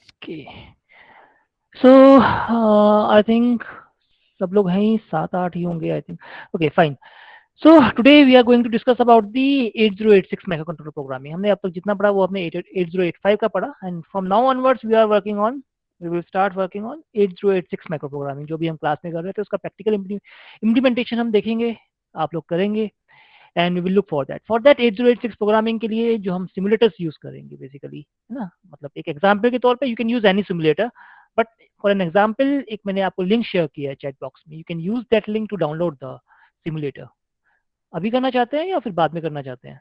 Okay, so I think सब लोग हैं ही, 7-8 ही होंगे I think. Okay fine. So today we are going to discuss about the 8086 microcontroller programming. हमने अब तक जितना पढ़ा वो अपने 8085 का पढ़ा, and from now onwards we will start working on 8086 micro programming. जो भी हम क्लास में कर रहे थे उसका प्रैक्टिकल इम्प्लीमेंटेशन हम देखेंगे, आप लोग करेंगे, and we will look for that 8086 programming के लिए जो हम सिमुलेटर्स यूज करेंगे बेसिकली, है ना। मतलब एक एग्जाम्पल के तौर पे you can use any simulator, but for an example एक मैंने आपको लिंक शेयर किया है चैट बॉक्स में, you can use that link to download the simulator. अभी करना चाहते हैं या फिर बाद में करना चाहते हैं?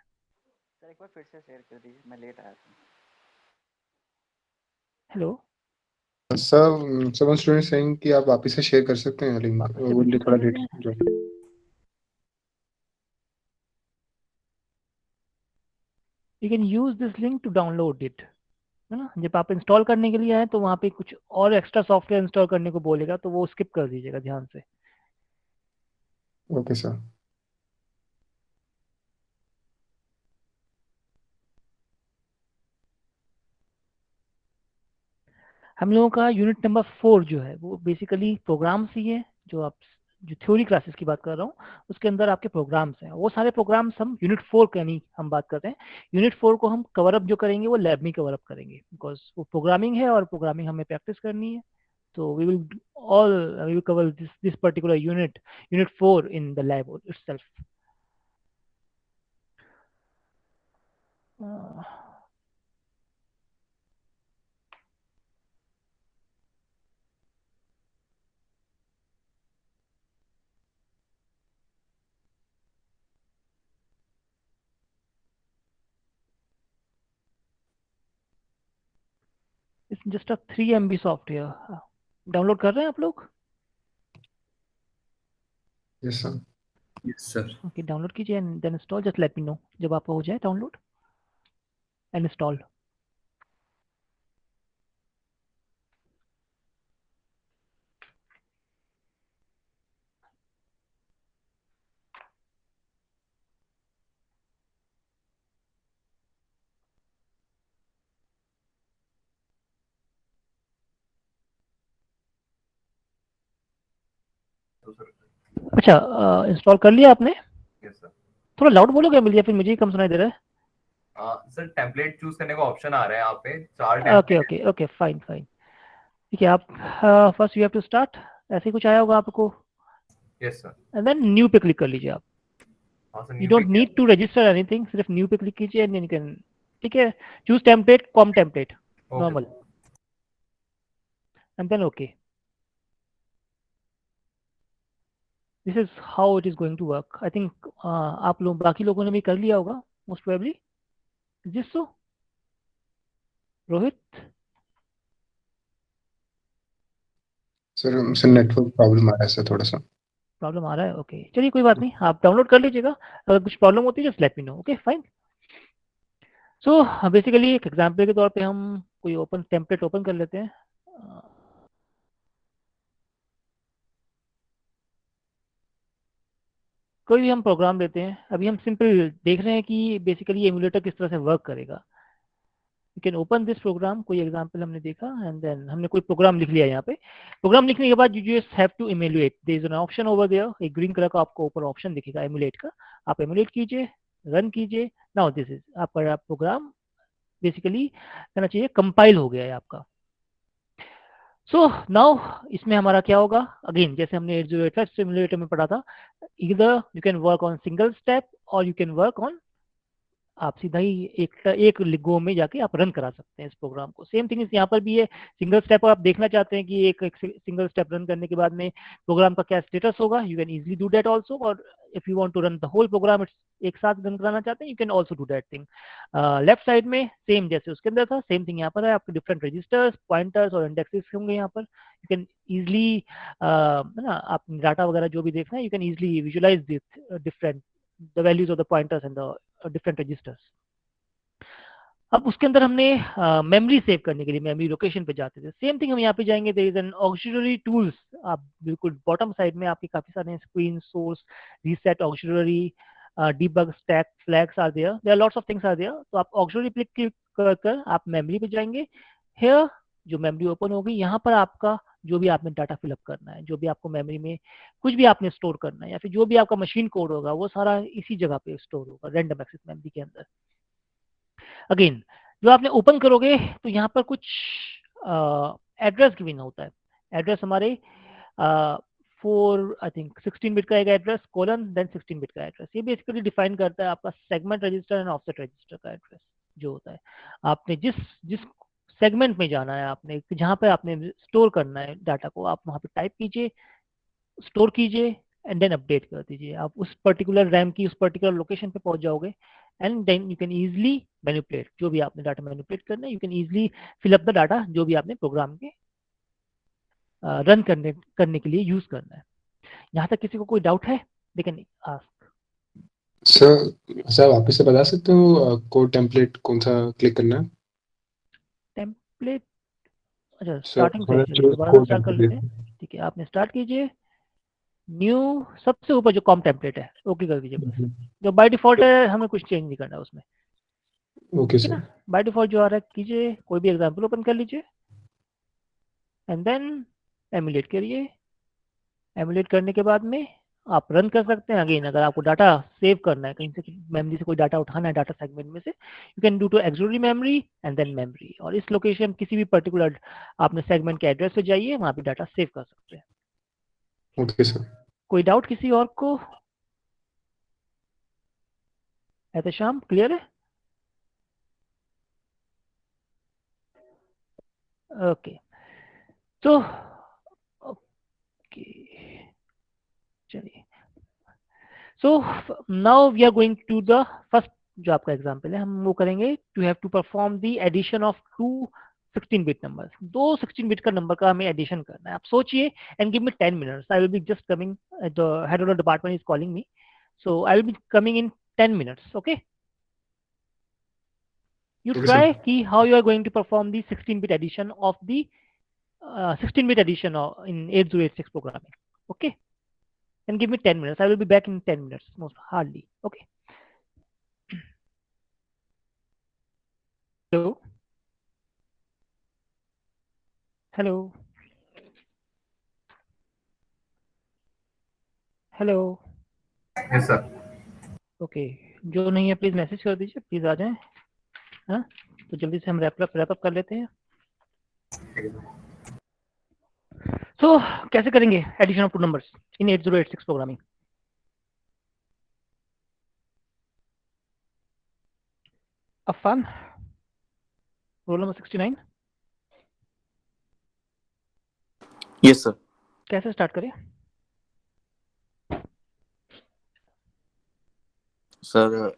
सर एक बार फिर से शेयर कर दीजिए, मैं लेट आया था। हेलो। सर समन स्टूडेंट सेइंग कि आप वापस से शेयर कर सकते हैं लिंक, वापस से वो फिर कर थोड़ा लेते लेट हैं। जो। You can use this link to download it, है ना। जब आप इंस्टॉल करने के लिए आए तो वहाँ पे कुछ और एक्स्ट्रा सॉफ्टवेयर इंस्टॉल करने को बोलेगा, तो वो स्किप कर दीजिएगा ध्यान से। Okay sir. हम लोगों का यूनिट नंबर 4 जो है वो बेसिकली प्रोग्राम्स ही है। जो आप जो थ्योरी क्लासेस की बात कर रहा हूँ उसके अंदर आपके प्रोग्राम्स हैं, वो सारे प्रोग्राम्स हम यूनिट 4 का नहीं हम बात कर रहे हैं। यूनिट 4 को हम कवर अप जो करेंगे वो लैब में कवर अप करेंगे, बिकॉज वो प्रोग्रामिंग है और प्रोग्रामिंग हमें प्रैक्टिस करनी है। तो we will cover this particular unit 4 in the lab itself. It's just a 3 MB software. Download कर रहे हैं आप लोग? Yes sir. Yes sir. Okay, download कीजिए and then install. Just let me know जब आपका हो जाए डाउनलोड एंड इंस्टॉल। तो सर अच्छा, इंस्टॉल कर लिया आपने? Yes sir. थोड़ा लाउड बोलोगे मिल, या फिर मुझे ही कम सुनाई दे रहा सर टेम्पलेट चूज करने का ऑप्शन आ रहा है यहाँ पे, 4 है? Okay template. Okay okay, fine fine. ठीक है, आप first you have to start, ऐसे ही कुछ आया होगा आपको, yes sir. And then new पे क्लिक कर लीजिए आप। हाँ सर, यू न्यू पे डोंट किया। नीड टू रजिस्टर एनीथिंग, सिर्फ न्यू पे क्लिक कीजिए एंड यू कैन। ठीक है, choose template, com template, okay normal, and then okay. This is how it is going to work. I think आप लोग बाकी लोगों ने भी कर लिया होगा मोस्ट प्रोबेबली। जिस सो रोहित, सर नेटवर्क प्रॉब्लम आ रहा है सर थोड़ा सा। प्रॉब्लम आ रहा है? ओके चलिए कोई बात नहीं, आप डाउनलोड कर लीजिएगा। अगर कुछ प्रॉब्लम होती है just let me no. Okay fine. So basically एक एग्जाम्पल के तौर पे हम कोई ओपन टेम्पलेट ओपन कर लेते हैं। कोई भी हम प्रोग्राम लेते हैं, अभी हम सिंपल देख रहे हैं कि बेसिकली एमुलेटर किस तरह से वर्क करेगा। You can open this program, कोई एग्जांपल हमने देखा एंड देन हमने कोई प्रोग्राम लिख लिया। यहाँ पे प्रोग्राम लिखने के बाद you just have to emulate, there is an option over there, एक ग्रीन कलर का आपको ऊपर ऑप्शन दिखेगा एमुलेट का। आप एमुलेट कीजिए, रन कीजिए। नाउ दिस इज आपका प्रोग्राम बेसिकली कहना चाहिए कंपाइल हो गया है आपका। सो नाउ इसमें हमारा क्या होगा, अगेन जैसे हमने 8085 सिमुलेटर में पढ़ा था, इधर you can work on single step और यू कैन वर्क ऑन, आप सीधा ही एक गो में जाके आप रन करा सकते हैं इस प्रोग्राम को। सेम थिंग यहाँ पर भी है, सिंगल स्टेप आप देखना चाहते हैं कि एक सिंगल स्टेप रन करने के बाद में प्रोग्राम का क्या स्टेटस होगा, you can easily do that also. और if you want to run the whole program it's एक साथ रन कराना चाहते हैं, you can also do that thing. Left side में सेम जैसे उसके अंदर था, सेम थिंग यहाँ पर है। आपके डिफरेंट रजिस्टर्स, पॉइंटर्स और इंडेक्सेस होंगे यहाँ पर। यू कैन इजिली, है ना, आप डाटा वगैरह जो भी देखना है you can easily visualize this different the values of the pointers and the different registers. अब उसके अंदर हमने मेमोरी सेव करने के लिए मेमोरी लोकेशन पे जाते थे, सेम थिंग हम यहाँ पे जाएंगे। There is an auxiliary tools, आप बिल्कुल बॉटम साइड में आपके काफी सारे screen source reset auxiliary debug stack flags are there are lots of things are there। तो आप ऑक्सिलरी क्लिक कर कर आप मेमोरी पे जाएंगे। here जो मेमोरी ओपन होगी यहाँ पर आपका जो भी आपने डाटा फिलअप करना है, जो भी आपको मेमोरी में कुछ भी आपने स्टोर करना है या फिर जो भी आपका मशीन कोड होगा वो सारा इसी जगह पे स्टोर होगा रैंडम एक्सेस मेमोरी के अंदर। अगेन जो आपने ओपन करोगे तो यहाँ पर कुछ एड्रेस गिवन होता है। एड्रेस हमारे 4 आई थिंक 16 बिट का एक एड्रेस कोलन देन 16 बिट का एड्रेस। ये बेसिकली डिफाइन करता है आपका segment register and offset register का एड्रेस जो होता है। आपने जिस जिस सेगमेंट में जाना है, आपने जहाँ पे आपने स्टोर करना है डाटा को, आप वहाँ पे टाइप कीजिए, स्टोर कीजिए एंड देन अपडेट कर दीजिए। आप उस पर्टिकुलर रैम की उस पर्टिकुलर लोकेशन पे पहुंच जाओगे and then you can easily manipulate जो भी आपने डाटा मैनिपुलेट करना है। You can easily fill up the data जो भी आपने प्रोग्राम के रन करने के लिए यूज करना है। यहाँ तक किसी को कोई डाउट है? They can ask. सर वापस से बता सकते हो कोड टेम्पलेट कौन सा क्लिक करना है? टेम्पलेट, अच्छा सर स्टार्टिंग से, चलिए चूज दोबारा से कोड स्टार्ट कर टेम्पलेट। लेते हैं। ठीक है, आपने स्टार्ट कीजिए, न्यू, सबसे ऊपर जो कॉम टेम्पलेट है ओके कर दीजिए बस। जो बाय डिफॉल्ट है हमें कुछ चेंज नहीं करना उसमें, ओके ठीक है सर। ना। बाय डिफॉल्ट जो आ रहा है कीजिए, कोई भी एग्जाम्पल ओपन कर लीजिए एंड देन एमुलेट करिए। एमुलेट करने के बाद में आप रन कर सकते हैं। अगेन अगर आपको डाटा सेव करना है, कहीं से मेमोरी से कोई डाटा उठाना है डाटा सेगमेंट में से, you can do to auxiliary memory and then memory, और इस लोकेशन किसी भी पर्टिकुलर आपने सेगमेंट के एड्रेस पे जाइए, वहां पे डाटा सेव कर सकते हैं। Okay sir. कोई डाउट किसी और को? एहतशाम क्लियर है? ओके तो ओके चलिए, so now we are going to the first जो आपका एग्जाम्पल है, हम वो करेंगे to have to perform the addition of two 16 bit number. दो 16 बिट का नंबर का हमें एडिशन करना है। आप सोचिए and give me 10 minutes, I will be just coming, the head of the department is calling me, so I will be coming in 10 minutes. Okay, you okay try sir. key how you are going to perform the 16-bit addition of the 16-bit addition in 8086 programming. Okay, and give me 10 minutes. I will be back in 10 minutes most hardly. Okay, hello, hello, hello. Yes sir. Okay, जो नहीं है please message कर दीजिए, please आ जाएं। हाँ, तो जल्दी से हम रैप अप कर लेते हैं। तो कैसे करेंगे addition of two numbers in 8086 programming? Afan, roll number 69, yes sir. कैसे स्टार्ट करें? सर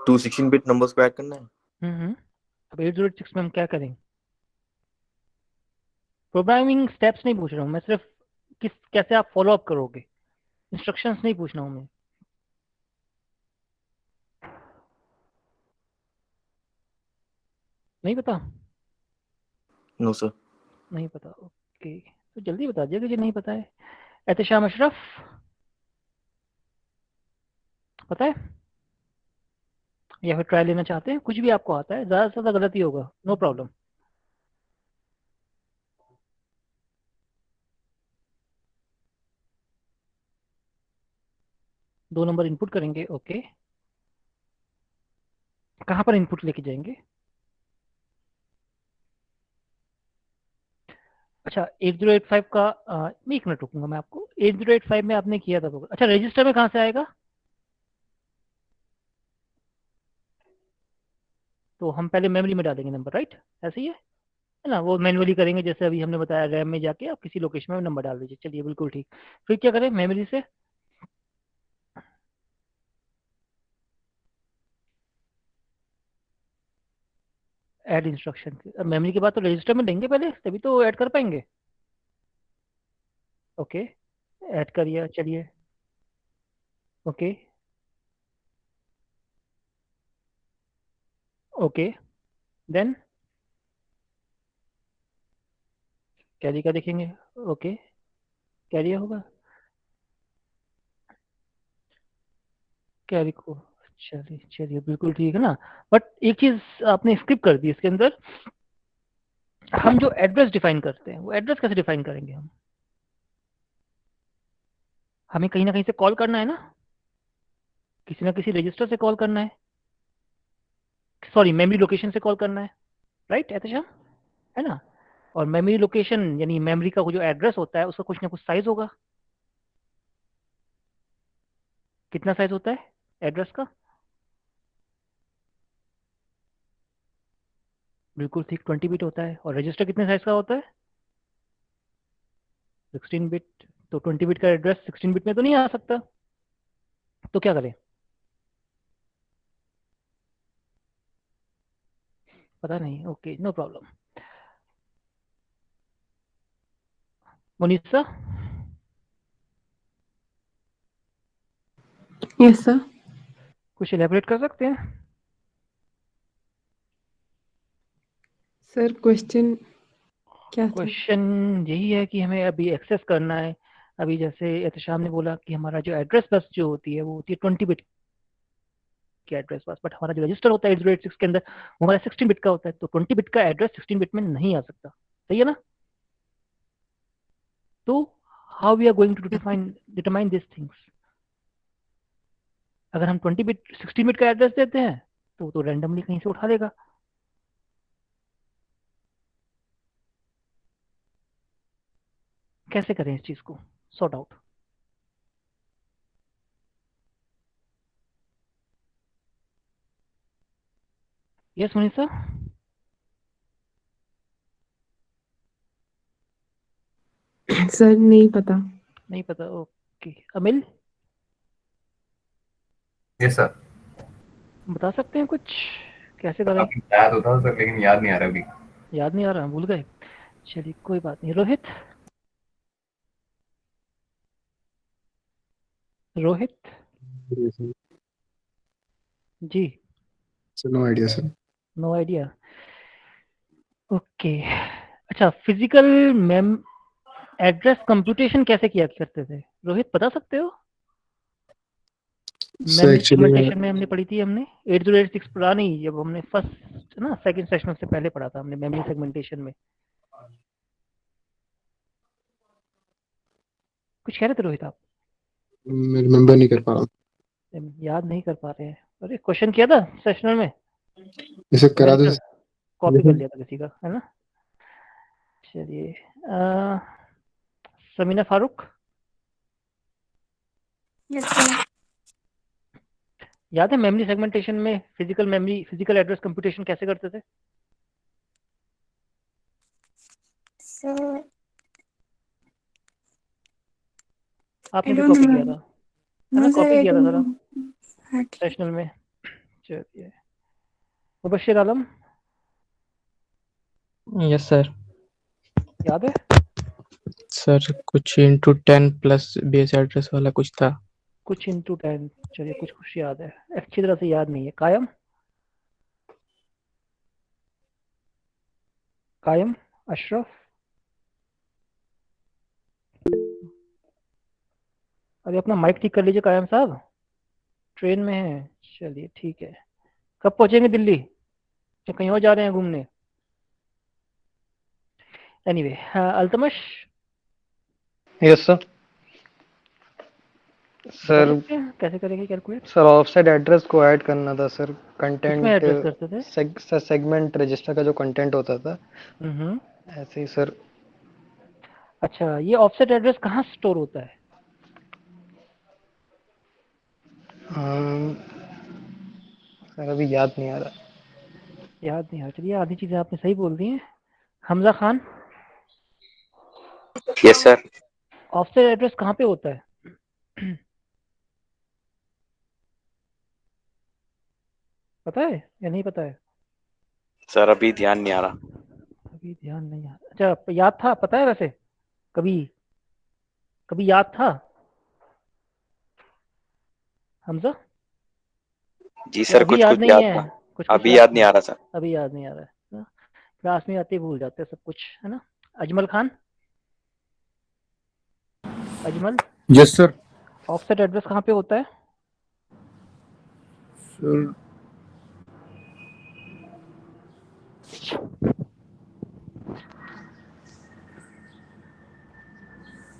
216 बिट नंबर्स को ऐड करना है। अब 8086 में हम क्या करेंगे? प्रोग्रामिंग स्टेप्स नहीं पूछ रहा हूँ मैं, सिर्फ किस कैसे आप फॉलो अप करोगे, इंस्ट्रक्शंस नहीं पूछना हूँ मैं। नहीं पता? No sir. नहीं पता, ओके, तो जल्दी बता दिया कि नहीं पता है। एहतशाम अशरफ, पता है या फिर ट्राई लेना चाहते हैं? कुछ भी आपको आता है, ज़्यादा से ज़्यादा गलती होगा, नो प्रॉब्लम। दो नंबर इनपुट करेंगे, ओके, कहाँ पर इनपुट लेके जाएंगे? अच्छा 8085 का मैं 1 मिनट रुकूंगा, मैं आपको 8085 में आपने किया था तो, अच्छा रजिस्टर में कहाँ से आएगा? तो हम पहले मेमोरी में डालेंगे नंबर, राइट, ऐसे ही है ना, वो मैनुअली करेंगे जैसे अभी हमने बताया, रैम में जाके आप किसी लोकेशन में नंबर डाल दीजिए। चलिए बिल्कुल ठीक। फिर क्या करें मेमोरी से? ऐड इंस्ट्रक्शन, मेमोरी के बाद तो रजिस्टर में देंगे पहले, तभी तो ऐड कर पाएंगे। ओके, ऐड करिए, चलिए, ओके, ओके, देन कैरी का देखेंगे, ओके, कैरी होगा, कैरी को, चलिए चलिए बिल्कुल ठीक है ना। बट एक चीज आपने स्किप कर दी इसके अंदर, हम जो एड्रेस डिफाइन करते हैं वो एड्रेस कैसे डिफाइन करेंगे हम? हमें कहीं ना कहीं से कॉल करना है ना, किसी ना किसी रजिस्टर से कॉल करना है, सॉरी मेमोरी लोकेशन से कॉल करना है, राइट एहतशाम, है ना? और मेमोरी लोकेशन यानी मेमोरी का वो जो एड्रेस होता है उसका कुछ ना कुछ साइज होगा। कितना साइज होता है एड्रेस का? बिल्कुल ठीक 20 बिट होता है। और रजिस्टर कितने साइज का होता है? 16 बिट। तो 20 बिट का एड्रेस 16 बिट में तो नहीं आ सकता, तो क्या करें? पता नहीं, okay no problem. Monisa, yes sir. कुछ एलेबरेट कर सकते हैं? सर क्वेश्चन क्या था? क्वेश्चन यही है कि हमें अभी एक्सेस करना है। अभी जैसे एहतशाम ने बोला कि हमारा जो एड्रेस बस जो होती है वो होती है 20 बिट की एड्रेस बस, बट हमारा जो रजिस्टर होता है 8086 के अंदर वो हमारा 16 बिट का होता है, तो 20 बिट का एड्रेस 16 बिट में नहीं आ सकता, सही है ना? तो how we are going to determine this things? अगर हम 20 बिट 16 बिट का एड्रेस देते हैं तो रैंडमली कहीं से उठा लेगा। कैसे करें इस चीज को sort out? Yes Manisha. Sir नहीं पता। नहीं पता, ओके। अमिल, yes sir. बता सकते हैं कुछ कैसे करें? अभी याद होता सर, लेकिन याद नहीं आ रहा अभी। याद नहीं आ रहा, भूल गए? चलिए कोई बात नहीं। Rohit, Rohit ji. Sir no idea sir. No idea, okay. अच्छा, फिजिकल मेम एड्रेस कंप्यूटेशन कैसे किया करते थे? रोहित बता सकते हो? सर मेमोरी एक्चुअली सेगमेंटेशन में हमने पढ़ी थी, हमने 8086 पढ़ा नहीं, जब हमने फर्स्ट ना सेकंड सेशन से पहले पढ़ा था हमने मेमोरी सेगमेंटेशन में। कुछ कह रहे थे रोहित आप? मैं रिमेम्बर नहीं कर पा रहा हूँ। याद नहीं कर पा रहे हैं? अरे क्वेश्चन किया था सेशनल में, इसे करा दो। कॉपी कर लिया था किसी का, है ना? चलिए, समीना फारूक, यस सर। याद है मेमोरी सेगमेंटेशन में फिजिकल एड्रेस कंप्यूटेशन कैसे करते थे? सर आपने आई भी डोंट कॉपी किया था, नो। है ना? नो सर कॉपी आई किया था डोंट सारा नो। सेशनल में। चलिए, मुबश्शिर आलम, यस सर। याद है? सर कुछ इंटू 10 प्लस बेस एड्रेस वाला कुछ था। कुछ इंटू 10, चलिए कुछ कुछ याद है, अच्छी तरह से याद नहीं है। कायम, कायम अशरफ, अरे अपना माइक ठीक कर लीजिए कायम साहब, ट्रेन में है। चलिए ठीक है, कब पहुंचेंगे दिल्ली या कहीं और जा रहे हैं घूमने? Anyway, Altamash, yes sir. बता सर सकते हैं कैसे करेंगे कैलकुलेट? सर ऑफसेट एड्रेस को ऐड करना था सर। किसमें कंटेंट एड्रेस करते थे? सर सेगमेंट रजिस्टर का जो कंटेंट होता था हम्म। ऐसे ही सर। अच्छा, ये ऑफसेट एड्रेस कहाँ स्टोर होता है? अम, सर अभी याद नहीं आ रहा। याद नहीं आ, चलिए आधी चीजें आपने सही बोल दी हैं। Hamza Khan, yes sir. Offset address कहाँ पे होता है? पता है या नहीं पता है? सर अभी ध्यान नहीं आ रहा। अभी ध्यान नहीं आ, अच्छा याद था, पता है वैसे? कभी कभी याद था हमजा, जी या सर, अभी कुछ याद कुछ नहीं याद है? था। कुछ कुछ अभी याद याद नहीं था, आ रहा सर। अभी याद नहीं आ रहा है ना? क्लास में आते ही भूल जाते हैं सब कुछ, है ना? Ajmal Khan, Ajmal, yes sir. Offset address कहाँ पे होता है?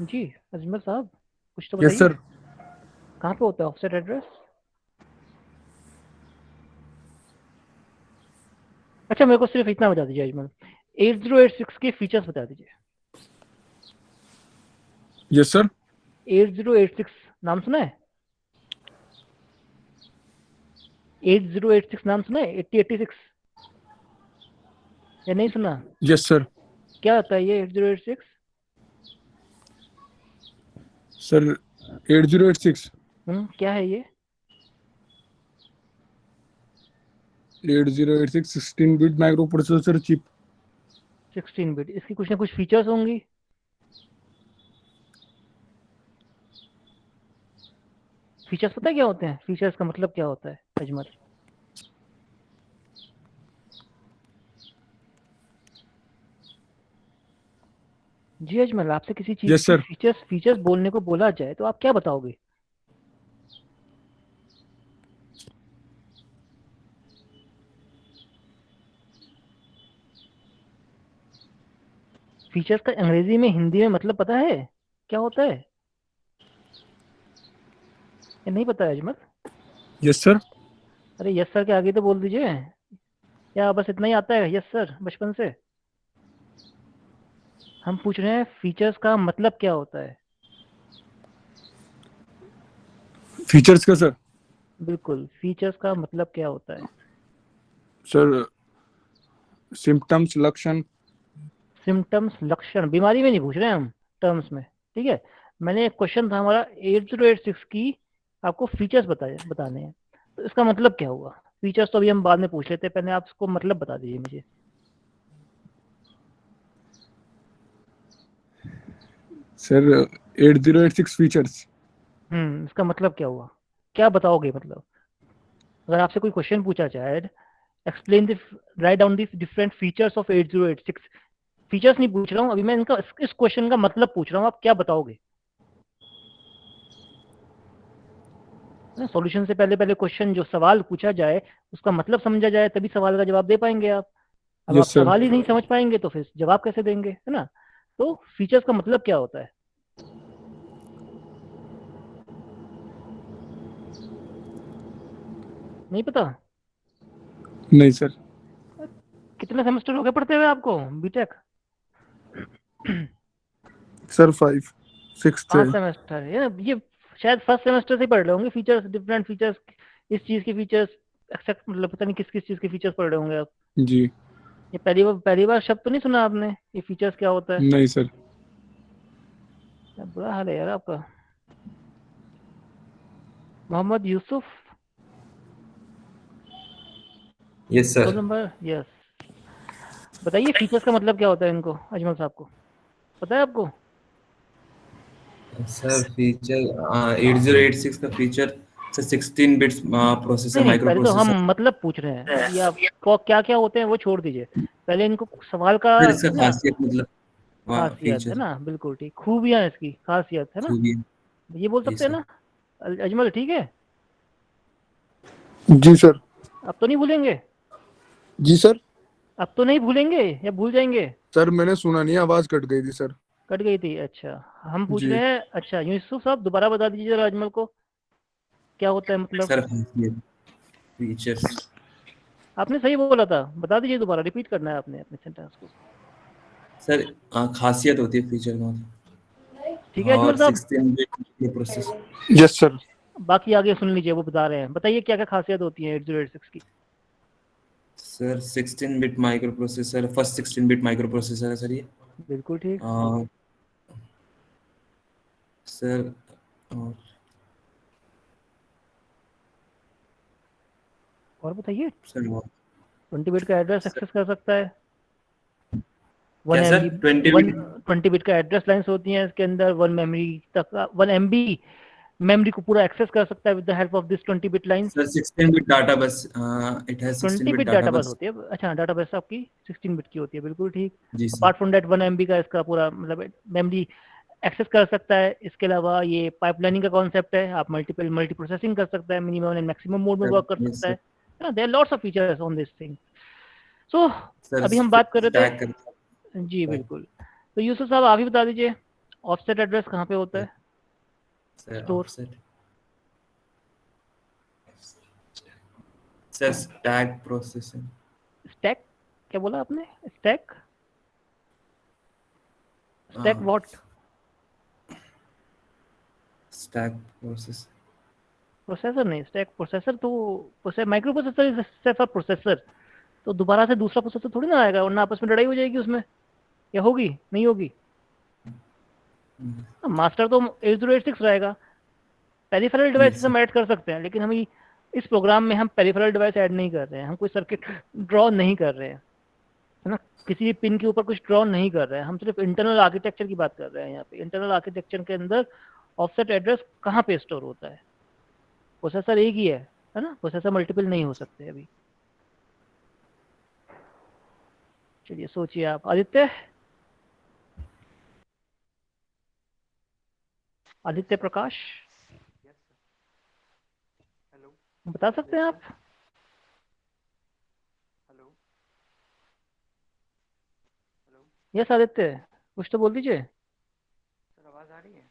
जी अजमल साहब कुछ तो यस बताइए। सर। कहाँ पे होता है ऑफसेट एड्रेस? अच्छा मेरे को सिर्फ इतना बता दीजिए अजमल, 8086 के फीचर्स बता दीजिए। Yes sir. 8086 नाम सुना है? 8086 नाम सुना है? 8086 या नहीं सुना? Yes sir. क्या होता है ये 8086? सर 8086 क्या है ये? 8086 16 bit micro processor chip. 16 bit, इसकी कुछ ना कुछ फीचर्स होंगी। फीचर्स पता है क्या होते हैं? फीचर्स का मतलब क्या होता है अजमल? जी अजमल, आपसे किसी चीज यस की सर। फीचर्स फीचर्स बोलने को बोला जाए तो आप क्या बताओगे? फीचर्स का अंग्रेजी में हिंदी में मतलब पता है क्या होता है या नहीं पता है अजमल? Yes sir. अरे यस सर के आगे तो बोल दीजिए। या बस इतना ही आता है यस सर बचपन से? हम पूछ रहे हैं फीचर्स का मतलब क्या होता है। फीचर्स का सर। बिल्कुल, फीचर्स का मतलब क्या होता है? सर सिम्टम्स लक्षण। सिम्टम्स लक्षण, बीमारी में नहीं पूछ रहे हैं हम, टर्म्स में। ठीक है, मैंने एक क्वेश्चन था हमारा 8086 की, आपको फीचर्स बताने हैं, तो इसका मतलब क्या हुआ? फीचर्स तो अभी हम बाद में पूछ लेते हैं, पहले आप इसको मतलब बता दीजिए मुझे। Sir 8086 features. इसका मतलब क्या हुआ? क्या बताओगे मतलब? अगर आपसे कोई क्वेश्चन पूछा जाए, explain the write down the different features of 8086, features नहीं पूछ रहा हूँ अभी मैं, इनका इस क्वेश्चन का मतलब पूछ रहा हूँ, आप क्या बताओगे? सॉल्यूशन से पहले पहले क्वेश्चन, जो सवाल पूछा जाए उसका मतलब समझा जाए, तभी सवाल का जवाब दे पाएंगे आप। अब आप यस सर। सवाल ही नहीं समझ पाएंगे तो फिर जवाब कैसे देंगे, है ना? तो फीचर्स का मतलब क्या होता है? नहीं पता? नहीं सर। कितने सेमेस्टर हो गए पढ़ते हुए आपको बीटेक? सर 5 6 5 सेमेस्टर ये शायद फर्स्ट सेमेस्टर से ही पढ़ रहे होंगे फीचर्स, डिफरेंट फीचर्स, इस चीज के फीचर्स, एक्सेप्ट मतलब पता नहीं किस किस चीज के फीचर्स पढ़ रहे होंगे आप। जी। ये पहली बार शब्द तो नहीं सुना आपने, ये फीचर्स क्या होता है? नहीं सर। बुरा हाल है यार आपका। Mohammed Yusuf, yes roll sir. Number yes. बताइए फीचर्स का मतलब क्या होता है इनको, अजमल साहब को पता है आपको? सर फीचर 8086 का फीचर सर 16 बिट्स प्रोसेसर नहीं नहीं, माइक्रो पहले तो हम प्रोसेसर। मतलब पूछ रहे हैं, ये आपको क्या क्या होते हैं वो छोड़ दीजिए, पहले इनको सवाल का, सर इसका है ना? खासियत मतलब खासियत है फीचर ना, बिल्कुल ठीक, खूबियां इसकी, खासियत है ना, खूबी। ये बोल जी सकते हैं सर। ना अजमल? ठीक है, जी सर। अब तो नहीं भूलेंगे? जी सर। अब तो नहीं भूलेंगे या भूल जाएंगे? सर मैंने सुना नहीं, आवाज कट गई थी सर। कट गई थी, अच्छा। हम पूछ जी। रहे हैं, अच्छा यूसुफ साहब दोबारा बता दीजिए जरा अजमल को क्या होता है मतलब। सर खासियत फीचर्स। आपने सही बोला था, बता दीजिए दोबारा, रिपीट करना है आपने अपने सेंटेंस को। सर खासियत होती है फीचर का ठीक है अजमल और साहब, 16 बिट प्रोसेस। Yes sir. बाकी आगे सुन लीजिए, वो बता रहे हैं, बताइए क्या क्या खासियत होती है 8086 की। Sir 16 bit microprocessor, first 16 bit microprocessor है सर ये। बिल्कुल ठीक। और सर और और बताइए। सर 20 बिट का एड्रेस एक्सेस कर सकता है, वन क्या M sir B 20 one bit. 20 bit का एड्रेस लाइन्स होती हैं इसके अंदर, 1 MB मेमोरी को पूरा एक्सेस कर सकता है with the help of this 20 bit lines. Sir 16 bit data बस it has 16 20 bit bit data data बस बस। होती है, अच्छा डाटा बस आपकी 16 बिट की होती है, बिल्कुल ठीक। जी sir. Apart from that 1 MB का इसका पूरा मतलब मेमोरी एक्सेस कर सकता है। इसके अलावा ये पाइपलाइनिंग का कॉन्सेप्ट है, आप मल्टी प्रोसेसिंग कर सकता है, मिनिमम एंड मैक्सिमम मोड में सर वर्क कर यस सकता सर। है ना। There lots of features on this thing. So sir अभी हम बात कर रहे स्टैक थे, करता जी है। बिल्कुल। तो यूसुफ साहब आप ही बता दीजिए, ऑफसेट एड्रेस कहाँ पे होता है? Sir Store. Offset sir stack processing stack क्या बोला आपने? Stack stack what? Stack process processor नहीं, स्टैक प्रोसेसर तो माइक्रो प्रोसेसर इज सिर्फ अ प्रोसेसर, तो दोबारा से दूसरा प्रोसेसर थोड़ी ना आएगा, वरना आपस में लड़ाई हो जाएगी उसमें, या होगी? नहीं होगी। मास्टर तो 8086 रहेगा। पेरिफेरल डिवाइस हम ऐड कर सकते हैं, लेकिन हम इस प्रोग्राम में हम पेरिफेरल डिवाइस ऐड नहीं कर रहे हैं, हम कोई सर्किट ड्रॉ नहीं कर रहे हैं, है ना, किसी भी पिन के ऊपर कुछ ड्रॉ नहीं कर रहे हैं, हम सिर्फ इंटरनल आर्किटेक्चर की बात कर रहे हैं। यहाँ पे इंटरनल आर्किटेक्चर के अंदर ऑफसेट एड्रेस कहाँ पे स्टोर होता है? प्रोसेसर एक ही है ना, प्रोसेसर मल्टीपल नहीं हो सकते अभी। चलिए सोचिए आप। आदित्य, आदित्य प्रकाश हेलो बता सकते हैं आप? हेलो हेलो यस आदित्य, कुछ तो बोल दीजिए। सर आवाज़ आ रही है?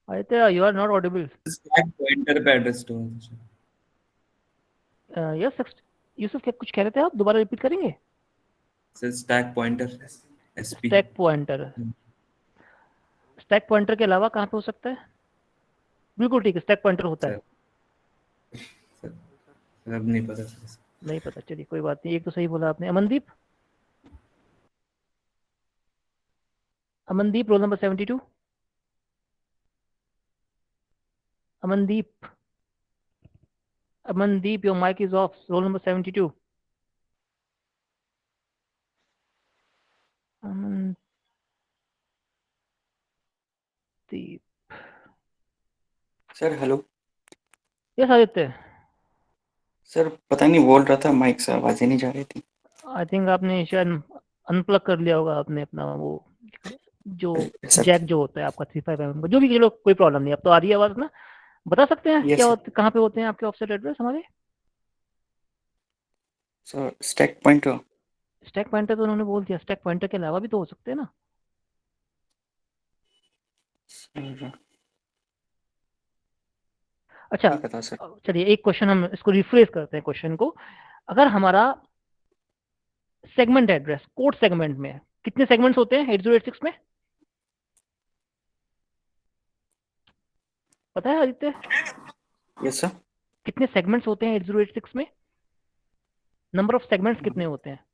Aditya, you are not audible. Stack pointer पे एड्रेस स्टोर होता है यस यूसुफ, क्या कुछ कह रहे थे आप? दोबारा रिपीट करेंगे? Sir stack pointer SP stack pointer, stack pointer के अलावा कहाँ पे हो सकता है? बिल्कुल ठीक है, स्टैक पॉइंटर होता है। सर अब नहीं पता सर। नहीं पता, चलिए कोई बात नहीं, एक तो सही बोला आपने। Amandeep, Amandeep roll number 72। Amandeep, Amandeep, your mic is off. Roll number 72. Amandeep. Sir hello Yes, Aditya. Sir पता नहीं बोल रहा था, माइक से आवाज़ ही नहीं जा रही थी। आई थिंक आपने शायद अनप्लग कर लिया होगा आपने अपना वो जो सर जैक जो होता है आपका 35mm का, जो भी, चलो कोई प्रॉब्लम नहीं। अब तो आ रही है आवाज ना? बता सकते हैं यस क्या सर। कहाँ पे होते हैं आपके ऑफसेट एड्रेस हमारे? Sir stack pointer. Stack pointer तो उन्होंने बोल दिया, स्टैक पॉइंटर के अलावा भी तो हो सकते हैं ना। सर अच्छा नहीं पता सर। चलिए एक क्वेश्चन हम इसको रिफ्रेश करते हैं क्वेश्चन को। अगर हमारा सेगमेंट एड्रेस कोड सेगमेंट में है, कितने सेगमेंट्स होते हैं 8086 में? पता है आदित्य? Yes sir. कितने सेगमेंट्स होते हैं 8086 में? नंबर ऑफ सेगमेंट्स कितने होते हैं?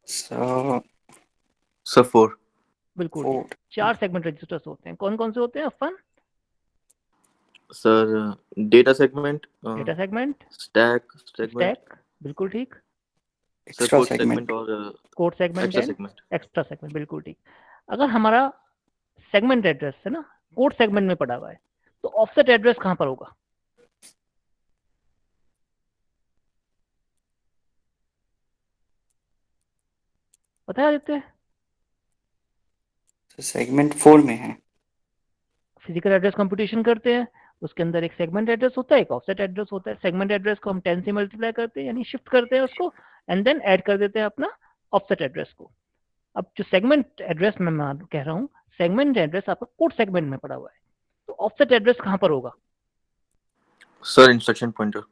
Sir sir 4। बिल्कुल ठीक, 4 सेगमेंट रजिस्टर्स होते हैं। कौन कौन से होते हैं Afan? Sir data segment, data segment, stack segment, stack, बिल्कुल ठीक, sir extra code segment. Segment और code segment extra and segment. Extra segment, बिल्कुल ठीक। अगर हमारा सेगमेंट एड्रेस है ना कोड सेगमेंट में पड़ा हुआ है, तो ऑफसेट एड्रेस कहां पर होगा? पता है आदित्य? सेगमेंट 4 में है। फिजिकल एड्रेस कंप्यूटेशन करते हैं, उसके अंदर एक सेगमेंट एड्रेस होता है, एक ऑफसेट एड्रेस होता है। सेगमेंट एड्रेस को हम 10 से मल्टीप्लाई करते हैं, यानी शिफ्ट करते हैं उसको, एंड देन ऐड कर देते हैं अपना ऑफसेट एड्रेस को। अब जो सेगमेंट एड्रेस मैं कह रहा हूँ, सेगमेंट एड्रेस आपका कोड सेगमेंट में पड़ा हुआ है, तो ऑफसेट एड्रेस कहाँ पर होगा? Sir instruction pointer.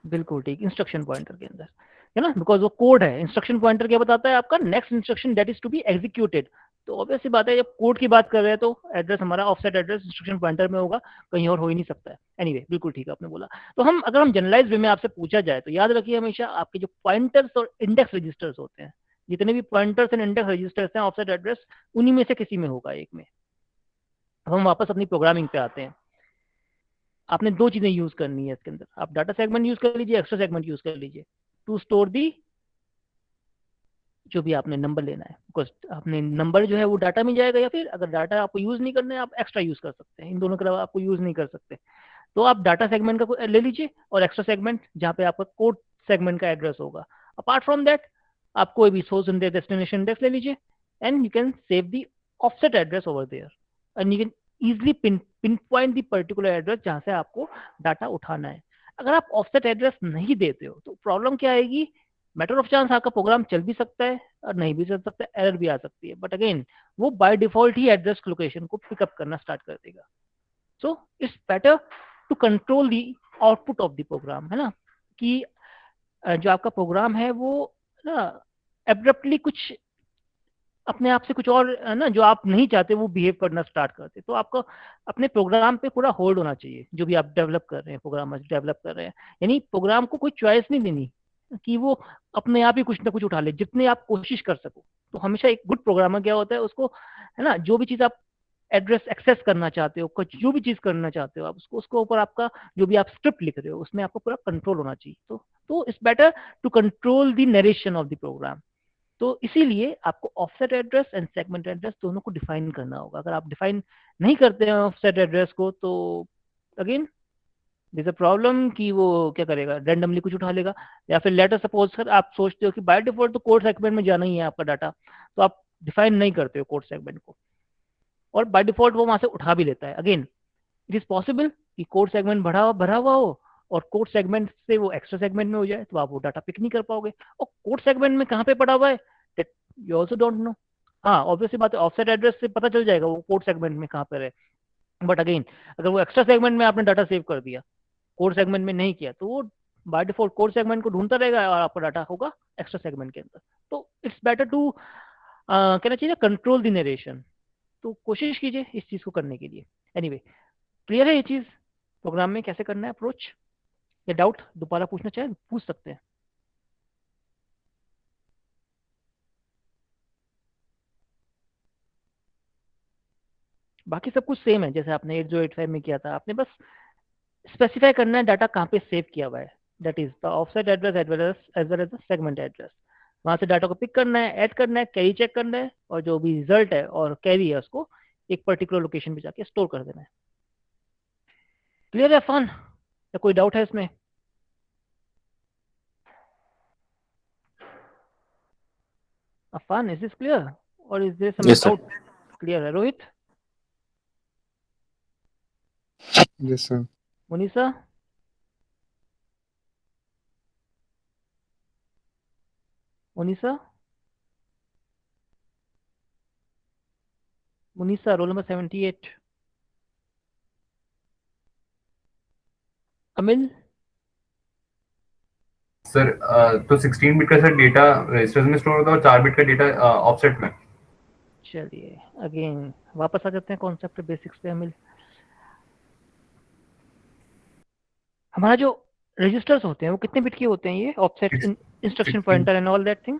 बिल्कुल ठीक, इंस्ट्रक्शन पॉइंटर के अंदर, है ना, बिकॉज वो कोड है। इंस्ट्रक्शन पॉइंटर क्या बताता है? आपका next instruction that is to be executed. तो ऑब्वियस सी बात है, जब कोड की बात कर रहे हैं तो एड्रेस हमारा ऑफसेट एड्रेस इंस्ट्रक्शन पॉइंटर में होगा, कहीं और हो ही नहीं सकता है। एनीवे, बिल्कुल ठीक आपने बोला। तो हम अगर हम जनरलाइज वे में आपसे पूछा जाए तो याद रखिए हमेशा, आपके जो पॉइंटर्स और इंडेक्स रजिस्टर्स होते हैं, जितने भी पॉइंटर्स एंड इंडेक्स रजिस्टर्स हैं ऑफसेट एड्रेस उन्हीं में से किसी में होगा, एक में। अब हम वापस अपनी प्रोग्रामिंग पे आते हैं। आपने 2 चीजें यूज करनी है इसके अंदर, आप डाटा सेगमेंट यूज कर लीजिए, एक्स्ट्रा सेगमेंट यूज कर लीजिए टू स्टोर दी जो भी आपने नंबर लेना है। बिकॉज आपने नंबर जो है वो डाटा में जाएगा, या फिर अगर डाटा आपको यूज नहीं करना है आप एक्स्ट्रा यूज कर सकते हैं, इन दोनों के अलावा आपको यूज नहीं कर सकते। तो आप डाटा सेगमेंट का ले लीजिए, और एक्स्ट्रा सेगमेंट जहाँ पे आपका कोड सेगमेंट का एड्रेस होगा। अपार्ट फ्रॉम दैट आप कोई भी सोर्स इंडेक्स डेस्टिनेशन इंडेक्स ले लीजिए, and you can save the offset address over there, and you can easily pinpoint the particular address जहाँ से आपको डाटा उठाना है। अगर आप ऑफसेट एड्रेस नहीं देते हो तो प्रॉब्लम क्या आएगी? मैटर ऑफ चांस आपका प्रोग्राम चल भी सकता है और नहीं भी चल सकता है, एरर भी आ सकती है, बट अगेन वो बाय डिफॉल्ट ही एड्रेस लोकेशन को पिकअप करना स्टार्ट कर देगा। So it's better to control the output of the program, है ना, कि जो आपका प्रोग्राम है वो ना एब्रप्टली कुछ अपने आप से कुछ और ना जो आप नहीं चाहते वो बिहेव करना स्टार्ट करते, तो आपको अपने प्रोग्राम पे पूरा होल्ड होना चाहिए जो भी आप डेवलप कर रहे हैं, प्रोग्राम डेवलप कर रहे हैं। यानी प्रोग्राम को कोई चॉइस नहीं देनी कि वो अपने आप ही कुछ ना कुछ उठा ले, जितने आप कोशिश कर सको। तो हमेशा एक गुड प्रोग्रामर क्या होता है, उसको है ना जो भी चीज़ आप एड्रेस एक्सेस करना चाहते हो, कुछ जो भी चीज़ करना चाहते हो आप उसको ऊपर आपका जो भी आप स्क्रिप्ट लिख रहे हो उसमें आपको पूरा कंट्रोल होना चाहिए। तो it's better to control the narration of the program. तो इसीलिए आपको offset address and segment address दोनों को डिफाइन करना होगा। अगर आप डिफाइन नहीं करते हैं ऑफसेट एड्रेस को तो अगेन दिस अ प्रॉब्लम कि वो क्या करेगा, रैंडमली कुछ उठा लेगा। या फिर लेटर सपोज कर आप सोचते हो कि बाय डिफॉल्ट तो कोड सेगमेंट में जाना ही है आपका डाटा, तो आप डिफाइन नहीं करते हो कोड सेगमेंट को, और बाय डिफॉल्ट वो वहां से उठा भी लेता है। अगेन इट इज पॉसिबल कि कोड सेगमेंट भरा हुआ हो और कोड सेगमेंट से वो एक्स्ट्रा सेगमेंट में हो जाए, तो आप वो डाटा पिक नहीं कर पाओगे। और कोड सेगमेंट में कहाँ पे पड़ा हुआ है that you also don't know. हाँ ऑब्वियसली बात है, ऑफसेट एड्रेस से पता चल जाएगा वो कोड सेगमेंट में कहाँ पर है, बट अगेन अगर वो एक्स्ट्रा सेगमेंट में आपने डाटा सेव कर दिया, कोड सेगमेंट में नहीं किया, तो वो बाय डिफॉल्ट कोड सेगमेंट को ढूंढता रहेगा और आपका डाटा होगा एक्स्ट्रा सेगमेंट के अंदर। तो इट्स बेटर टू कहना चाहिए कंट्रोल द नरेशन। तो कोशिश कीजिए इस चीज़ को करने के लिए। एनीवे क्लियर है ये चीज़ प्रोग्राम में कैसे करना है अप्रोच? या डाउट दोबारा पूछना चाहे पूछ सकते हैं। बाकी सब कुछ सेम है जैसे आपने 8085 में किया था, आपने बस स्पेसिफाई करना है डाटा कहाँ पे सेव किया हुआ है, that is the offset address as well as the segment address. वहां से डाटा को पिक करना है, ऐड करना है, कैरी चेक करना है, और जो भी रिजल्ट है और कैरी है उसको एक पर्टिकुलर लोकेशन पे जाके स्टोर कर देना है। क्लियर है फन? या कोई डाउट है इसमें? फन इज दिस क्लियर और is there some Yes, sir. Doubt? Clear है Rohit? Yes sir. Munisa? Munisa? Munisa roll number 78। Amil? Sir तो 16 बिट का सर डेटा रजिस्टर्स में स्टोर होता है और 4 बिट का डेटा ऑफसेट में। चलिए अगेन वापस आ जाते हैं कॉन्सेप्ट पे, बेसिक्स पे अमिल। हमारा जो रजिस्टर्स होते हैं वो कितने बिट के होते हैं? ये offset instruction pointer and all that thing.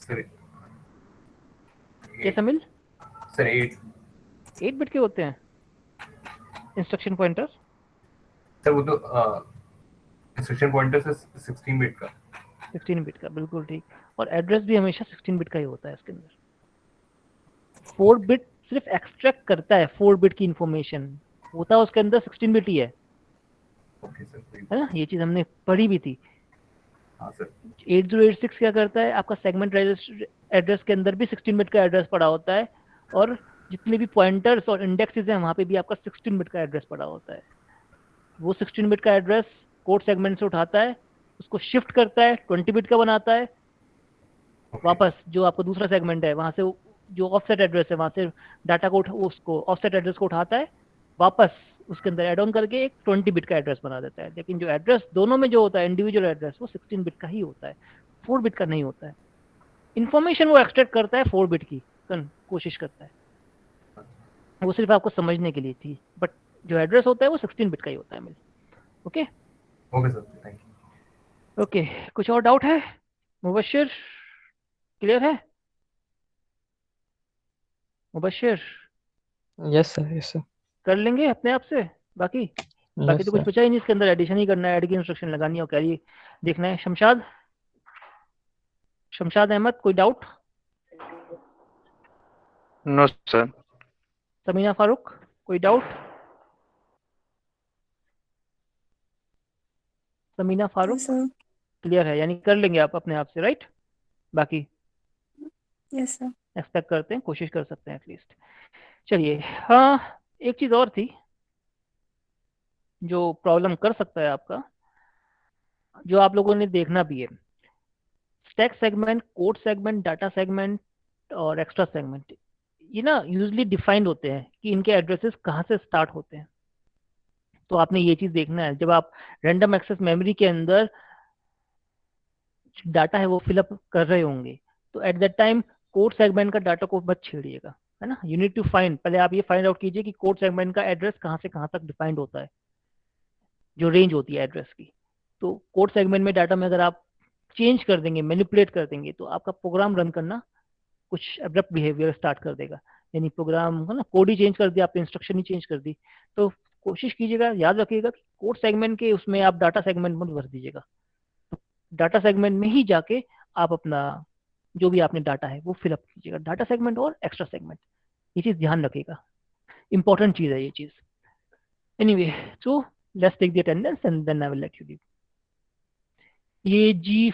Sir yes अमिल? Sir 8 bit के होते हैं इंस्ट्रक्शन पॉइंटर। सर वो तो इंस्ट्रक्शन पॉइंटर से 16 बिट का। 16 बिट का बिल्कुल ठीक। और एड्रेस भी हमेशा 16 बिट का ही होता है इसके अंदर। 4 बिट सिर्फ एक्सट्रैक्ट करता है, 4 बिट की इंफॉर्मेशन होता है उसके अंदर 16 बिट ही है। ओके सर, है ना, ये चीज हमने पढ़ी भी थी। हाँ सर। 8086 क्या करता है, आपका सेगमेंट एड्रेस के अंदर भी 16 बिट का एड्रेस पड़ा होता है, और जितने भी पॉइंटर्स और इंडेक्सेस हैं वहाँ पे भी आपका 16 बिट का एड्रेस पड़ा होता है। वो 16 बिट का एड्रेस कोड सेगमेंट से उठाता है, उसको शिफ्ट करता है, 20 बिट का बनाता है, वापस जो आपका दूसरा सेगमेंट है वहाँ से जो ऑफसेट एड्रेस है वहाँ से डाटा को उसको ऑफसेट एड्रेस को उठाता है, वापस उसके अंदर एड ऑन करके एक 20 बिट का एड्रेस बना देता है। लेकिन जो एड्रेस दोनों में जो होता है इंडिविजुअल एड्रेस वो 16 बिट का ही होता है, 4 बिट का नहीं होता है। इन्फॉर्मेशन वो एक्सट्रैक्ट करता है 4 बिट की, कोशिश करता है, वो सिर्फ आपको समझने के लिए थी, बट जो एड्रेस होता है वो 16 बिट का ही होता है। मिल okay? Okay sir, thank you. Okay, कुछ और डाउट है? मुबशिर क्लियर है? Mubashir yes sir, yes sir, कर लेंगे अपने आप से? बाकी यस तो कुछ सर। बचा ही नहीं इसके अंदर, एडिशन ही करना है, ऐड की इंस्ट्रक्शन लगानी है और कैरी देखना है। शमशाद अहमद कोई doubt? No sir. Samina Farooq कोई doubt? Samina Farooq sir. Clear है, यानी कर लेंगे आप अपने आप से, राइट? बाकी यस सर। एक्सपेक्ट करते हैं, कोशिश कर सकते हैं एटलीस्ट। चलिए हाँ, एक चीज़ और थी जो प्रॉब्लम कर सकता है आपका, जो आप लोगों ने देखना भी है। Stack segment, code segment, data segment और एक्स्ट्रा सेगमेंट, ये ना यूजली डिफाइंड होते हैं कि इनके एड्रेसेस कहाँ से स्टार्ट होते हैं। तो आपने ये चीज देखना है जब आप रैंडम एक्सेस मेमोरी के अंदर डाटा है वो फिलअप कर रहे होंगे, तो at that time code segment का डाटा को मत छेड़िएगा, है ना। यू नीड टू फाइंड, पहले आप ये फाइंड आउट कीजिए कि कोड सेगमेंट का एड्रेस कहाँ से कहाँ तक डिफाइंड होता है, जो रेंज होती है एड्रेस की। तो कोड सेगमेंट में डाटा में अगर आप चेंज कर देंगे, मैनिपुलेट कर देंगे, तो आपका प्रोग्राम रन करना कुछ एब्रप्ट बिहेवियर स्टार्ट कर देगा। यानी प्रोग्राम है ना, कोड ही चेंज कर दिया आपने, इंस्ट्रक्शन ही चेंज कर दी। तो कोशिश कीजिएगा, याद रखिएगा कि कोड सेगमेंट के उसमें आप डाटा सेगमेंट मत भर दीजिएगा। डाटा सेगमेंट में ही जाके आप अपना जो भी आपने डाटा है वो फिलअप कीजिएगा, डाटा सेगमेंट और एक्स्ट्रा सेगमेंट। ये चीज ध्यान रखिएगा, इंपॉर्टेंट चीज है ये चीज। Anyway, so let's take the attendance and then I will let you leave. ये जी